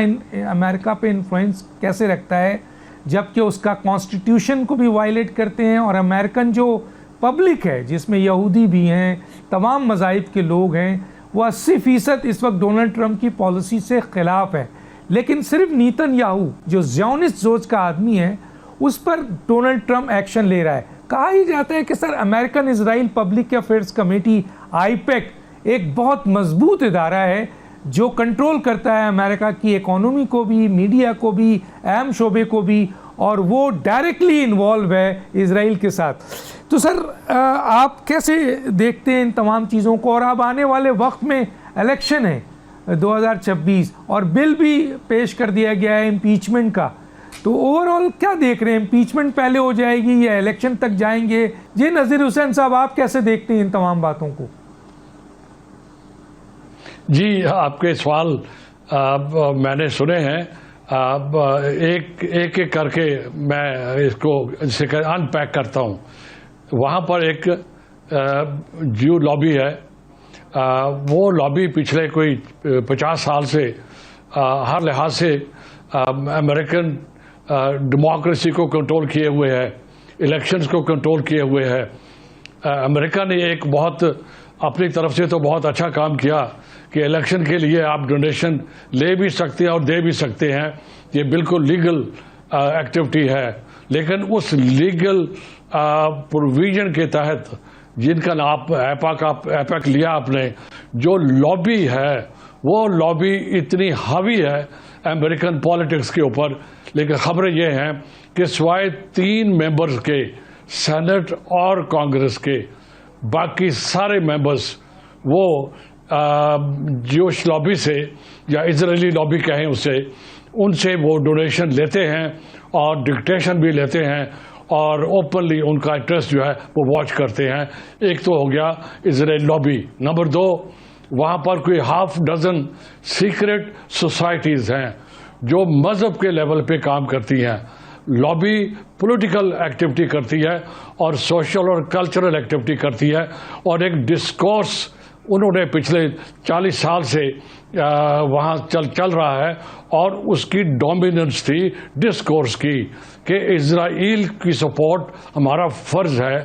امریکہ پہ انفلوئنس کیسے رکھتا ہے جبکہ اس کا کانسٹیٹیوشن کو بھی وائلیٹ کرتے ہیں، اور امریکن جو پبلک ہے جس میں یہودی بھی ہیں، تمام مذاہب کے لوگ ہیں، وہ 80% اس وقت ڈونلڈ ٹرمپ کی پالیسی سے خلاف ہے، لیکن صرف نیتن یاہو جو زیونسٹ سوچ کا آدمی ہے اس پر ڈونلڈ ٹرمپ ایکشن لے رہا ہے۔ کہا ہی جاتا ہے کہ سر امریکن اسرائیل پبلک افیئرز کمیٹی IPAC ایک بہت مضبوط ادارہ ہے جو کنٹرول کرتا ہے امریکہ کی اکانومی کو بھی، میڈیا کو بھی، اہم شعبے کو بھی، اور وہ ڈائریکٹلی انوالو ہے اسرائیل کے ساتھ۔ تو سر آپ کیسے دیکھتے ہیں ان تمام چیزوں کو؟ اور اب آنے والے وقت میں الیکشن ہے 2026 اور بل بھی پیش کر دیا گیا ہے امپیچمنٹ کا، تو اوورآل کیا دیکھ رہے ہیں؟ امپیچمنٹ پہلے ہو جائے گی یا الیکشن تک جائیں گے؟ جی نذیر حسین صاحب، آپ کیسے دیکھتے ہیں ان تمام باتوں کو؟ جی آپ کے سوال میں نے سنے ہیں، ایک ایک کر کے میں اس کو ان پیک کرتا ہوں. وہاں پر ایک جو لابی ہے وہ لابی پچھلے کوئی 50 سال سے ہر لحاظ سے امریکن ڈیموکریسی کو کنٹرول کیے ہوئے ہے, الیکشنز کو کنٹرول کیے ہوئے ہے. امریکہ نے ایک بہت اپنی طرف سے تو بہت اچھا کام کیا کہ الیکشن کے لیے آپ ڈونیشن لے بھی سکتے ہیں اور دے بھی سکتے ہیں, یہ بالکل لیگل ایکٹیویٹی ہے. لیکن اس لیگل پروویژن کے تحت جن کا آپ ایپیک لیا آپ نے, جو لابی ہے وہ لابی اتنی حاوی ہے امریکن پالیٹکس کے اوپر. لیکن خبریں یہ ہیں کہ سوائے 3 ممبرز کے سینٹ اور کانگریس کے, باقی سارے ممبرز وہ جوش لابی سے یا اسرائیلی لابی کہیں اسے, ان سے وہ ڈونیشن لیتے ہیں اور ڈکٹیشن بھی لیتے ہیں اور اوپنلی ان کا انٹرسٹ جو ہے وہ واچ کرتے ہیں. ایک تو ہو گیا اسرائیل لابی. نمبر 2, وہاں پر کوئی 6 سیکرٹ سوسائٹیز ہیں جو مذہب کے لیول پہ کام کرتی ہیں. لابی پولیٹیکل ایکٹیویٹی کرتی ہے اور سوشل اور کلچرل ایکٹیویٹی کرتی ہے, اور ایک ڈسکورس انہوں نے پچھلے 40 سال سے وہاں چل رہا ہے, اور اس کی ڈومیننس تھی ڈسکورس کی کہ اسرائیل کی سپورٹ ہمارا فرض ہے,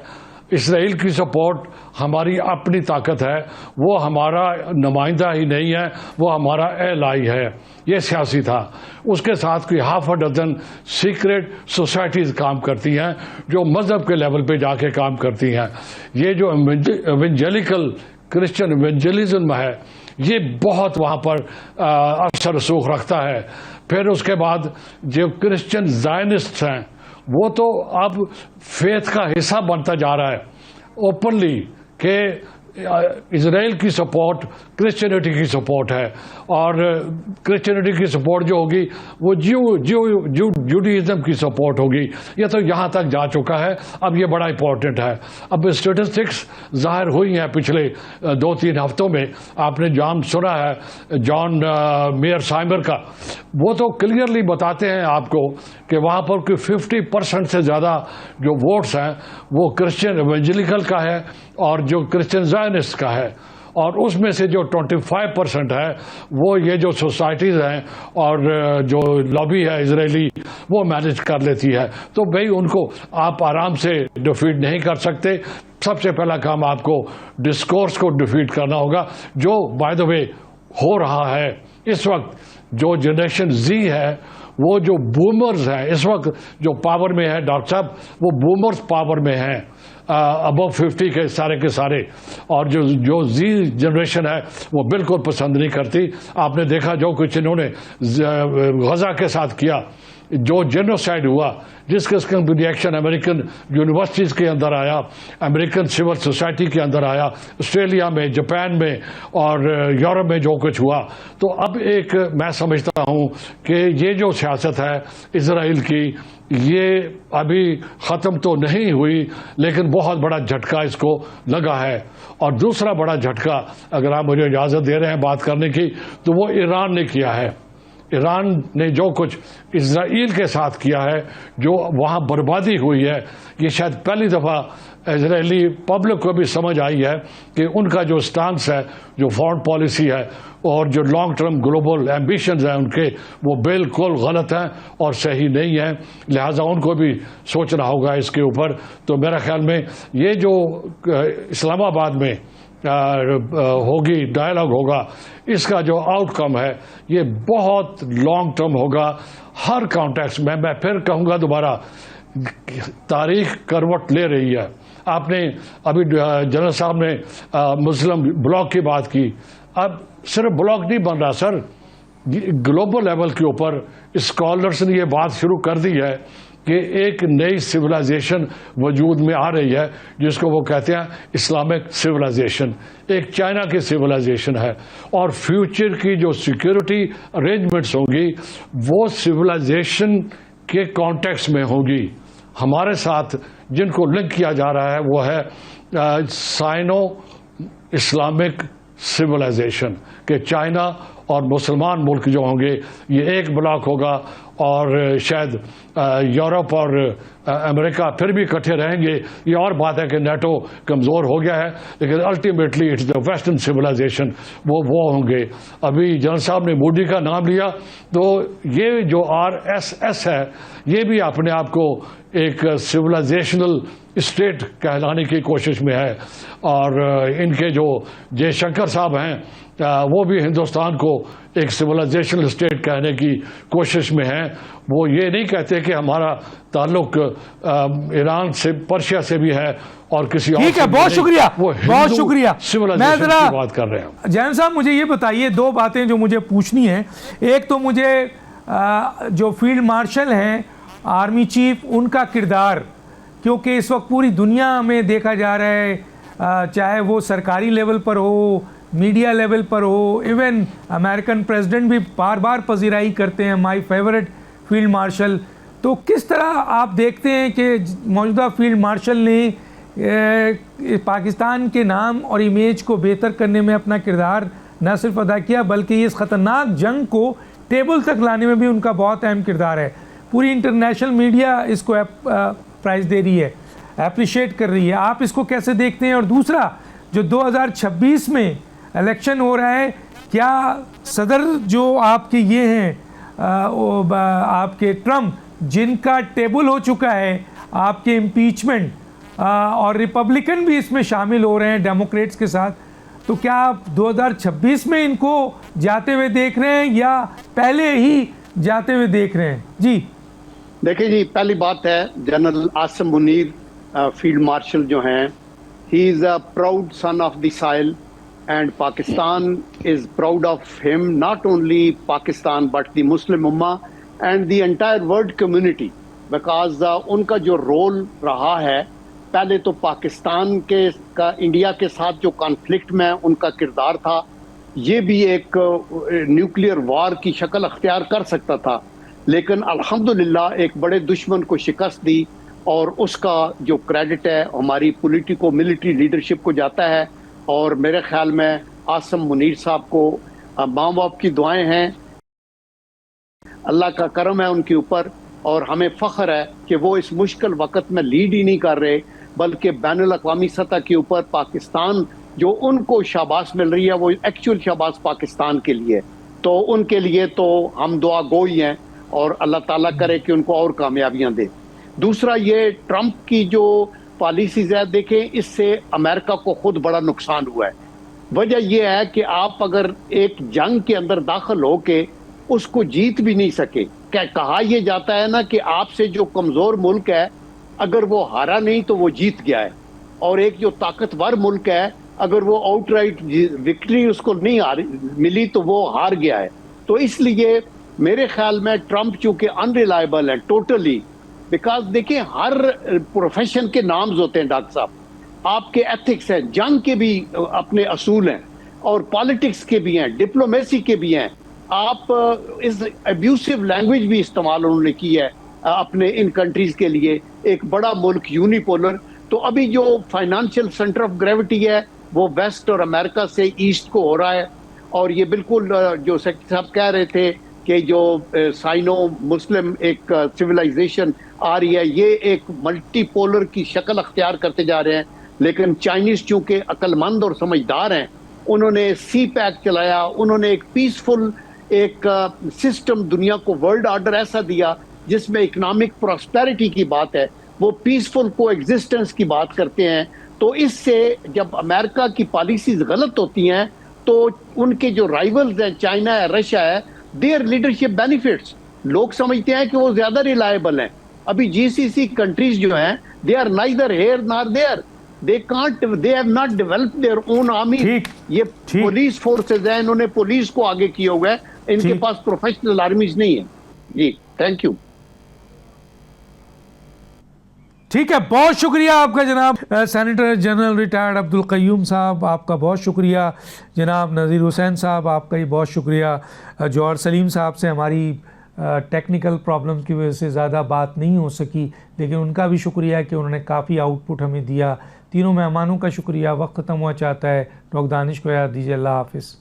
اسرائیل کی سپورٹ ہماری اپنی طاقت ہے, وہ ہمارا نمائندہ ہی نہیں ہے, وہ ہمارا ایلائی ہے. یہ سیاسی تھا. اس کے ساتھ کوئی 6 سیکرٹ سوسائٹیز کام کرتی ہیں جو مذہب کے لیول پہ جا کے کام کرتی ہیں. یہ جو ایونجیلیکل کرسچن ایونجلزم ہے یہ بہت وہاں پر اثر رسوخ رکھتا ہے. پھر اس کے بعد جو کرسچن زائنسٹ ہیں وہ تو اب فیتھ کا حصہ بنتا جا رہا ہے اوپنلی کہ اسرائیل کی سپورٹ کرسچینٹی کی سپورٹ ہے, اور کرسچینٹی کی سپورٹ جو ہوگی وہ جوڈیزم کی سپورٹ ہوگی. یہ تو یہاں تک جا چکا ہے. اب یہ بڑا امپورٹنٹ ہے. اب اسٹیٹسٹکس ظاہر ہوئی ہیں پچھلے 2-3 ہفتوں میں. آپ نے سنا ہے جان میئر سائمر کا, وہ تو کلیئرلی بتاتے ہیں آپ کو کہ وہاں پر کوئی 50% سے زیادہ جو ووٹس ہیں وہ کرسچن ایونجیلیکل کا ہے اور جو کرسچن زائنسٹ کا ہے, اور اس میں سے جو 25% ہے وہ یہ جو سوسائٹیز ہیں اور جو لابی ہے اسرائیلی وہ مینیج کر لیتی ہے. تو بھئی ان کو آپ آرام سے ڈیفیٹ نہیں کر سکتے. سب سے پہلا کام آپ کو ڈسکورس کو ڈیفیٹ کرنا ہوگا, جو بائی دا وے ہو رہا ہے اس وقت. جو جنریشن زی ہے وہ جو بومرز ہیں اس وقت جو پاور میں ہے, ڈاکٹر صاحب وہ بومرز پاور میں ہیں ابو 50 کے سارے, اور جو زی جنریشن ہے وہ بالکل پسند نہیں کرتی. آپ نے دیکھا جو کچھ انہوں نے غزہ کے ساتھ کیا, جو جینوسائیڈ ہوا, جس قسم کی ریئیکشن امریکن یونیورسٹیز کے اندر آیا, امریکن سول سوسائٹی کے اندر آیا, آسٹریلیا میں, جاپان میں اور یورپ میں جو کچھ ہوا. تو اب ایک میں سمجھتا ہوں کہ یہ جو سیاست ہے اسرائیل کی یہ ابھی ختم تو نہیں ہوئی, لیکن بہت بڑا جھٹکا اس کو لگا ہے. اور دوسرا بڑا جھٹکا, اگر آپ مجھے اجازت دے رہے ہیں بات کرنے کی, تو وہ ایران نے کیا ہے. ایران نے جو کچھ اسرائیل کے ساتھ کیا ہے, جو وہاں بربادی ہوئی ہے, یہ شاید پہلی دفعہ اسرائیلی پبلک کو بھی سمجھ آئی ہے کہ ان کا جو سٹانس ہے, جو فارن پالیسی ہے اور جو لانگ ٹرم گلوبل ایمبیشنز ہیں ان کے, وہ بالکل غلط ہیں اور صحیح نہیں ہیں. لہٰذا ان کو بھی سوچنا ہوگا اس کے اوپر. تو میرا خیال میں یہ جو اسلام آباد میں ہوگی ڈائلاگ ہوگا, اس کا جو آؤٹ کم ہے یہ بہت لانگ ٹرم ہوگا ہر کانٹیکس میں. میں پھر کہوں گا دوبارہ, تاریخ کروٹ لے رہی ہے. آپ نے ابھی جنرل صاحب نے مسلم بلاک کی بات کی. اب صرف بلاک نہیں بن رہا سر, گلوبل لیول کے اوپر اسکالرس نے یہ بات شروع کر دی ہے کہ ایک نئی سویلائزیشن وجود میں آ رہی ہے جس کو وہ کہتے ہیں اسلامک سویلائزیشن. ایک چائنا کی سویلائزیشن ہے, اور فیوچر کی جو سیکیورٹی ارینجمنٹس ہوں گی وہ سویلائزیشن کے کانٹیکس میں ہوں گی. ہمارے ساتھ جن کو لنک کیا جا رہا ہے وہ ہے سائنو اسلامک سویلائزیشن, کہ چائنا اور مسلمان ملک جو ہوں گے یہ ایک بلاک ہوگا، اور شاید یورپ اور امریکہ پھر بھی اکٹھے رہیں گے. یہ اور بات ہے کہ نیٹو کمزور ہو گیا ہے، لیکن ultimately it's the western civilization وہ ہوں گے. ابھی جنرل صاحب نے مودی کا نام لیا، تو یہ جو RSS ہے یہ بھی اپنے آپ کو ایک سویلائزیشنل اسٹیٹ کہلانے کی کوشش میں ہے. اور ان کے جو جے شنکر صاحب ہیں وہ بھی ہندوستان کو ایک سویلائزیشنل اسٹیٹ کہنے کی کوشش میں ہیں. وہ یہ نہیں کہتے کہ ہمارا تعلق ایران سے، پرشیا سے بھی ہے اور کسی اور. ٹھیک ہے، بہت شکریہ، بہت شکریہ. سویلائزیشن کی بات کر رہے ہیں. جین صاحب مجھے یہ بتائیے، دو باتیں جو مجھے پوچھنی ہیں. ایک تو مجھے جو فیلڈ مارشل ہیں، آرمی چیف، ان کا کردار، کیونکہ اس وقت پوری دنیا میں دیکھا جا رہا ہے، چاہے وہ سرکاری لیول پر ہو، میڈیا لیول پر ہو، ایون امریکن پریزیڈنٹ بھی بار بار پذیرائی کرتے ہیں مائی فیورٹ فیلڈ مارشل. تو کس طرح آپ دیکھتے ہیں کہ موجودہ فیلڈ مارشل نے پاکستان کے نام اور امیج کو بہتر کرنے میں اپنا کردار نہ صرف ادا کیا، بلکہ اس خطرناک جنگ کو ٹیبل تک لانے میں بھی ان کا بہت اہم کردار ہے. پوری انٹرنیشنل میڈیا اس کو پرائز دے رہی ہے، اپریشیٹ کر رہی ہے. آپ اس کو کیسے دیکھتے ہیں؟ اور دوسرا، جو 2026 میں الیکشن ہو رہا ہے، کیا صدر جو آپ کے یہ ہیں آپ کے ٹرمپ، جن کا ٹیبل ہو چکا ہے آپ کے امپیچمنٹ، اور ریپبلکن بھی اس میں شامل ہو رہے ہیں ڈیموکریٹس کے ساتھ، تو کیا آپ 2026 میں ان کو جاتے ہوئے دیکھ رہے ہیں یا پہلے ہی جاتے ہوئے دیکھ رہے ہیں؟ جی دیکھیں جی، پہلی بات ہے general Asim Munir field marshal جو ہیں، ہی از a proud sun of the soil and Pakistan is proud of him, not only Pakistan but the Muslim ummah and the entire world community, because ان کا جو رول رہا ہے، پہلے تو پاکستان کے کا انڈیا کے ساتھ جو کانفلکٹ میں ان کا کردار تھا، یہ بھی ایک نیوکلیئر وار کی شکل اختیار کر سکتا تھا، لیکن الحمدللہ ایک بڑے دشمن کو شکست دی، اور اس کا جو کریڈٹ ہے ہماری پولیٹیکو ملٹری لیڈرشپ کو جاتا ہے. اور میرے خیال میں عاصم منیر صاحب کو ماں باپ کی دعائیں ہیں، اللہ کا کرم ہے ان کے اوپر، اور ہمیں فخر ہے کہ وہ اس مشکل وقت میں لیڈ ہی نہیں کر رہے، بلکہ بین الاقوامی سطح کے اوپر پاکستان جو ان کو شاباش مل رہی ہے وہ ایکچوئل شاباش پاکستان کے لیے. تو ان کے لیے تو ہم دعا گوئی ہیں، اور اللہ تعالیٰ کرے کہ ان کو اور کامیابیاں دے. دوسرا، یہ ٹرمپ کی جو پالیسیز ہے، دیکھیں اس سے امریکہ کو خود بڑا نقصان ہوا ہے. وجہ یہ ہے کہ آپ اگر ایک جنگ کے اندر داخل ہو کے اس کو جیت بھی نہیں سکے، کہا یہ جاتا ہے نا کہ آپ سے جو کمزور ملک ہے اگر وہ ہارا نہیں تو وہ جیت گیا ہے، اور ایک جو طاقتور ملک ہے اگر وہ آؤٹ رائٹ وکٹری اس کو نہیں ملی تو وہ ہار گیا ہے. تو اس لیے میرے خیال میں ٹرمپ چونکہ انریلائبل ہے ٹوٹلی، بیکاز دیکھیں ہر پروفیشن کے نامز ہوتے ہیں ڈاکٹر صاحب، آپ کے ایتھکس ہیں، جنگ کے بھی اپنے اصول ہیں، اور پالیٹکس کے بھی ہیں، ڈپلومیسی کے بھی ہیں. آپ اس ابیوسو لینگویج بھی استعمال انہوں نے کی ہے اپنے ان کنٹریز کے لیے، ایک بڑا ملک یونیپولر. تو ابھی جو فائنانشیل سینٹر آف گریوٹی ہے وہ ویسٹ اور امریکہ سے ایسٹ کو ہو رہا ہے، اور یہ بالکل جو سیکٹری صاحب کہہ رہے تھے کہ جو سائنو مسلم ایک سویلائزیشن آ رہی ہے، یہ ایک ملٹی پولر کی شکل اختیار کرتے جا رہے ہیں. لیکن چائنیز چونکہ عقل مند اور سمجھدار ہیں، انہوں نے سی پیک چلایا، انہوں نے ایک پیسفل ایک سسٹم دنیا کو، ورلڈ آرڈر ایسا دیا جس میں اکنامک پراسپیرٹی کی بات ہے، وہ پیسفل کو ایگزسٹنس کی بات کرتے ہیں. تو اس سے جب امریکہ کی پالیسیز غلط ہوتی ہیں تو ان کے جو رائیولز ہیں، چائنا ہے، رشیا ہے، دیئر لیڈرشپ بینیفٹس، لوگ سمجھتے ہیں کہ وہ زیادہ ریلائبل ہیں. ابھی جی سی سی کنٹریز جو ہیں، they are neither here nor there, they have not developed their own army. یہ پولیس فورسز ہیں، انہوں نے پولیس کو آگے کیا ہوا ہے، ان کے پاس پروفیشنل آرمیز نہیں ہیں. جی تھینک یو. ٹھیک ہے، بہت شکریہ آپ کا جناب سینیٹر جنرل ریٹائرڈ عبدالقیوم صاحب، آپ کا بہت شکریہ. جناب نذیر حسین صاحب، آپ کا ہی بہت شکریہ. جوہر سلیم صاحب سے ہماری ٹیکنیکل پرابلم کی وجہ سے زیادہ بات نہیں ہو سکی، لیکن ان کا بھی شکریہ کہ انہوں نے کافی آؤٹ پٹ ہمیں دیا. تینوں مہمانوں کا شکریہ. وقت ختم ہوا چاہتا ہے. ڈاکٹر دانش کو یاد دیجیے. اللہ حافظ.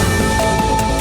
حافظ.